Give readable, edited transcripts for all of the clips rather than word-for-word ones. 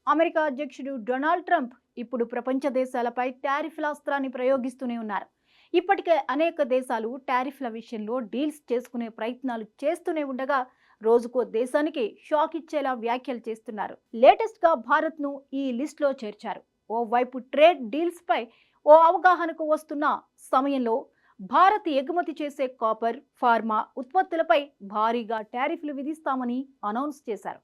America అధ్యక్షుడు Donald Trump ఇప్పుడు ప్రపంచ దేశాలపై టారిఫ్ల అస్త్రాన్ని ప్రయోగిస్తూనే ఉన్నారు. ఇప్పటికే అనేక దేశాలు టారిఫ్ల విషయంలో డీల్స్ చేసుకునే ప్రయత్నాలు చేస్తూనే ఉండగా రోజుకో దేశానికి షాక్ ఇచ్చేలా వ్యాఖ్యలు చేస్తున్నారు. లేటెస్ట్ గా భారత్ ను ఈ లిస్ట్ లో చేర్చారు. ఓవైపు ట్రేడ్ డీల్స్ పై ఓ అవగాహనకు వస్తున్న సమయంలో భారత్ ఎగుమతి చేసే కాపర్, ఫార్మా ఉత్పత్తులపై భారీగా టారిఫ్లు విధిస్తామని అనౌన్స్ చేశారు.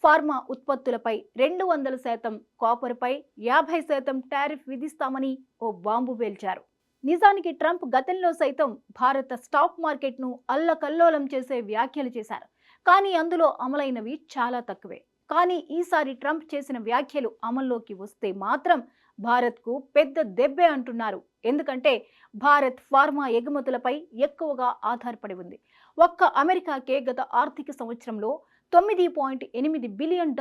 ఫార్మా ఉత్పత్తులపై 200%, కాపర్పై 50% టారిఫ్ విధిస్తామని ఓ బాంబు పేల్చారు. నిజానికి ట్రంప్ గతంలో సైతం భారత స్టాక్ మార్కెట్ను అల్లకల్లోలం చేసే వ్యాఖ్యలు చేశారు. కానీ అందులో అమలైనవి చాలా తక్కువే. కానీ ఈసారి ట్రంప్ చేసిన వ్యాఖ్యలు అమల్లోకి వస్తే మాత్రం భారత్కు పెద్ద దెబ్బే అంటున్నారు. ఎందుకంటే భారత్ ఫార్మా ఎగుమతులపై ఎక్కువగా ఆధారపడి ఉంది. ఒక్క అమెరికాకే గత ఆర్థిక సంవత్సరంలో $9.8 బిలియన్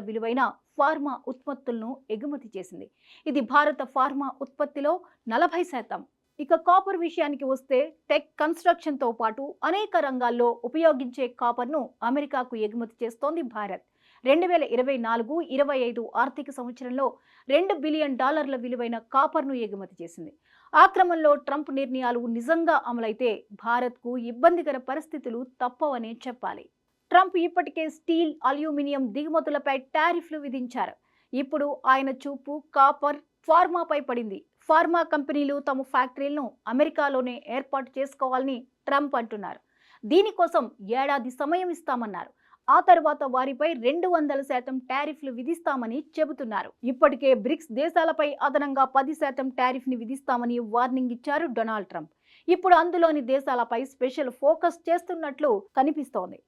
విలువైన ఫార్మా ఉత్పత్తులను ఎగుమతి చేసింది. ఇది భారత ఫార్మా ఉత్పత్తిలో 40%. ఇక కాపర్ విషయానికి వస్తే టెక్, కన్స్ట్రక్షన్తో పాటు అనేక రంగాల్లో ఉపయోగించే కాపర్ను అమెరికాకు ఎగుమతి చేస్తోంది భారత్. 2024-25 ఆర్థిక సంవత్సరంలో $2 బిలియన్ విలువైన కాపర్ను ఎగుమతి చేసింది. ఆ క్రమంలో ట్రంప్ నిర్ణయాలు నిజంగా అమలైతే భారత్కు ఇబ్బందికర పరిస్థితులు తప్పవనే చెప్పాలి. ట్రంప్ ఇప్పటికే స్టీల్, అల్యూమినియం దిగుమతులపై టారిఫ్లు విధించారు. ఇప్పుడు ఆయన చూపు కాపర్, ఫార్మాపై పడింది. ఫార్మా కంపెనీలు తమ ఫ్యాక్టరీలను అమెరికాలోనే ఏర్పాటు చేసుకోవాలని ట్రంప్ అంటున్నారు. దీనికోసం ఏడాది సమయం ఇస్తామన్నారు. ఆ తర్వాత వారిపై 200% టారిఫ్లు విధిస్తామని చెబుతున్నారు. ఇప్పటికే బ్రిక్స్ దేశాలపై అదనంగా 10% టారిఫ్ని విధిస్తామని వార్నింగ్ ఇచ్చారు డొనాల్డ్ ట్రంప్. ఇప్పుడు అందులోని దేశాలపై స్పెషల్ ఫోకస్ చేస్తున్నట్లు కనిపిస్తోంది.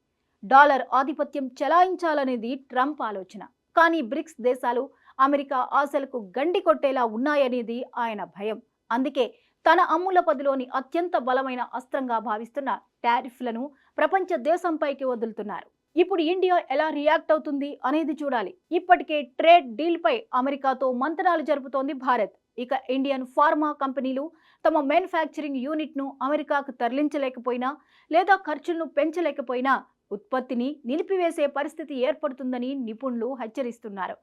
డాలర్ ఆధిపత్యం చెలాయించాలనేది ట్రంప్ ఆలోచన. కానీ బ్రిక్స్ దేశాలు అమెరికా ఆశలకు గండి కొట్టేలా ఉన్నాయనేది ఆయన భయం. అందుకే తన అమ్ముల పదిలోని అత్యంత బలమైన అస్త్రంగా భావిస్తున్న టారిఫ్లను ప్రపంచ దేశంపైకి వదులుతున్నారు. ఇప్పుడు ఇండియా ఎలా రియాక్ట్ అవుతుంది అనేది చూడాలి. ఇప్పటికే ట్రేడ్ డీల్ పై అమెరికాతో మంతనాలు జరుపుతోంది భారత్. ఇక ఇండియన్ ఫార్మా కంపెనీలు తమ మ్యానుఫ్యాక్చరింగ్ యూనిట్ను అమెరికాకు తరలించలేకపోయినా లేదా ఖర్చులను పెంచలేకపోయినా ఉత్పత్తిని నిలిపివేసే పరిస్థితి ఏర్పడుతుందని నిపుణులు హెచ్చరిస్తున్నారు.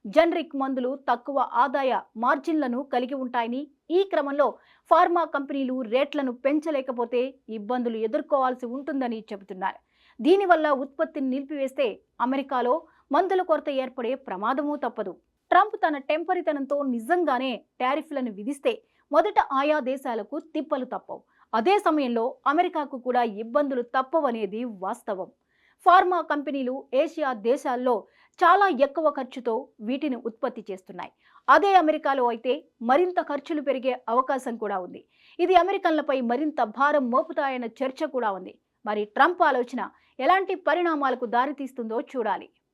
జనరిక్ మందులు తక్కువ ఆదాయ మార్జిన్లను కలిగి ఉంటాయని, ఈ క్రమంలో ఫార్మా కంపెనీలు రేట్లను పెంచలేకపోతే ఇబ్బందులు ఎదుర్కోవాల్సి ఉంటుందని చెబుతున్నారు. దీనివల్ల ఉత్పత్తిని నిలిపివేస్తే అమెరికాలో మందుల కొరత ఏర్పడే ప్రమాదమూ తప్పదు. ట్రంప్ తన టెంపరితనంతో నిజంగానే టారిఫ్లను విధిస్తే మొదట ఆయా దేశాలకు తిప్పలు తప్పవు. అదే సమయంలో అమెరికాకు కూడా ఇబ్బందులు తప్పవనేది వాస్తవం. ఫార్మా కంపెనీలు ఏషియా దేశాల్లో చాలా ఎక్కువ ఖర్చుతో వీటిని ఉత్పత్తి చేస్తున్నాయి. అదే అమెరికాలో అయితే మరింత ఖర్చులు పెరిగే అవకాశం కూడా ఉంది. ఇది అమెరికన్లపై మరింత భారం మోపుతాయన్న చర్చ కూడా ఉంది. మరి ట్రంప్ ఆలోచన ఎలాంటి పరిణామాలకు దారితీస్తుందో చూడాలి.